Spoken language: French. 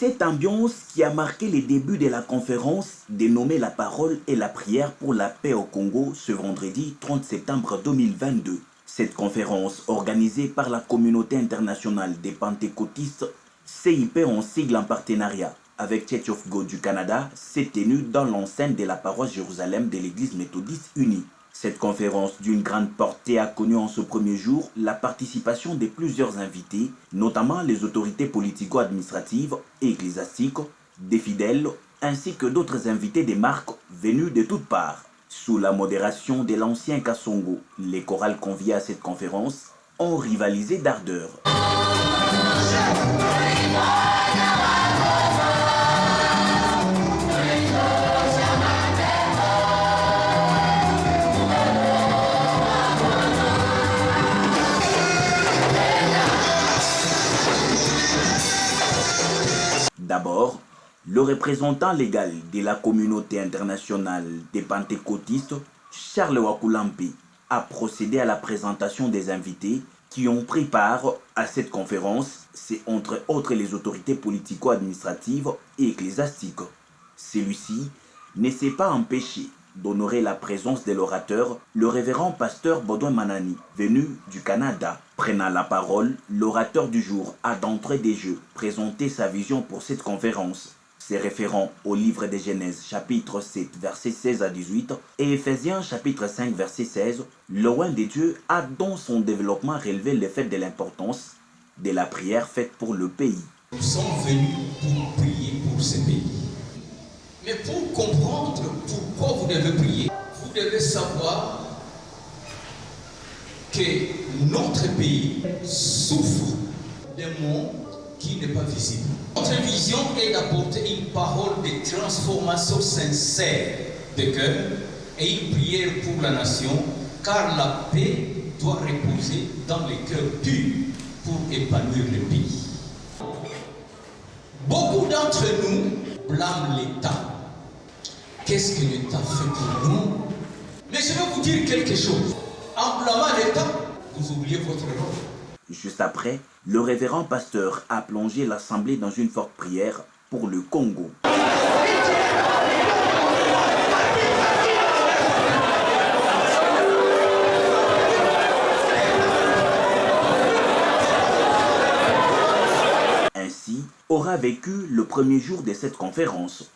cette ambiance qui a marqué les débuts de la conférence dénommée La parole et la prière pour la paix au Congo ce vendredi 30 septembre 2022. Cette conférence, organisée par la communauté internationale des pentecôtistes, CIP en sigle en partenariat avec Church of God du Canada, s'est tenue dans l'enceinte de la paroisse Jérusalem de l'Église méthodiste unie. Cette conférence d'une grande portée a connu en ce premier jour la participation de plusieurs invités, notamment les autorités politico-administratives et ecclésiastiques, des fidèles, ainsi que d'autres invités des marques venus de toutes parts. Sous la modération de l'ancien Kassongo, les chorales conviés à cette conférence ont rivalisé d'ardeur. D'abord, le représentant légal de la communauté internationale des pentecôtistes, Charles Wakulampi, a procédé à la présentation des invités qui ont pris part à cette conférence. C'est entre autres les autorités politico-administratives et ecclésiastiques. Celui-ci ne s'est pas empêché d'honorer la présence de l'orateur, le révérend pasteur Baudouin Manani, venu du Canada. Prenant la parole, l'orateur du jour a d'entrée des jeux présenté sa vision pour cette conférence. Se référant au livre de Genèse chapitre 7 versets 16 à 18 et Éphésiens chapitre 5 verset 16, le roi de Dieu a dans son développement relevé le fait de l'importance de la prière faite pour le pays. Nous sommes venus pour prier pour ce pays. Mais pour comprendre pourquoi vous devez prier, vous devez savoir que notre pays souffre d'un monde qui n'est pas visible. Notre vision est d'apporter une parole de transformation sincère de cœur et une prière pour la nation, car la paix doit reposer dans les cœurs purs pour épanouir le pays. Beaucoup d'entre nous blâment l'État. Qu'est-ce que l'État fait pour nous? Mais je vais vous dire quelque chose. En blâmant l'État, vous oubliez votre rôle. Juste après, le révérend pasteur a plongé l'assemblée dans une forte prière pour le Congo. Ainsi aura vécu le premier jour de cette conférence.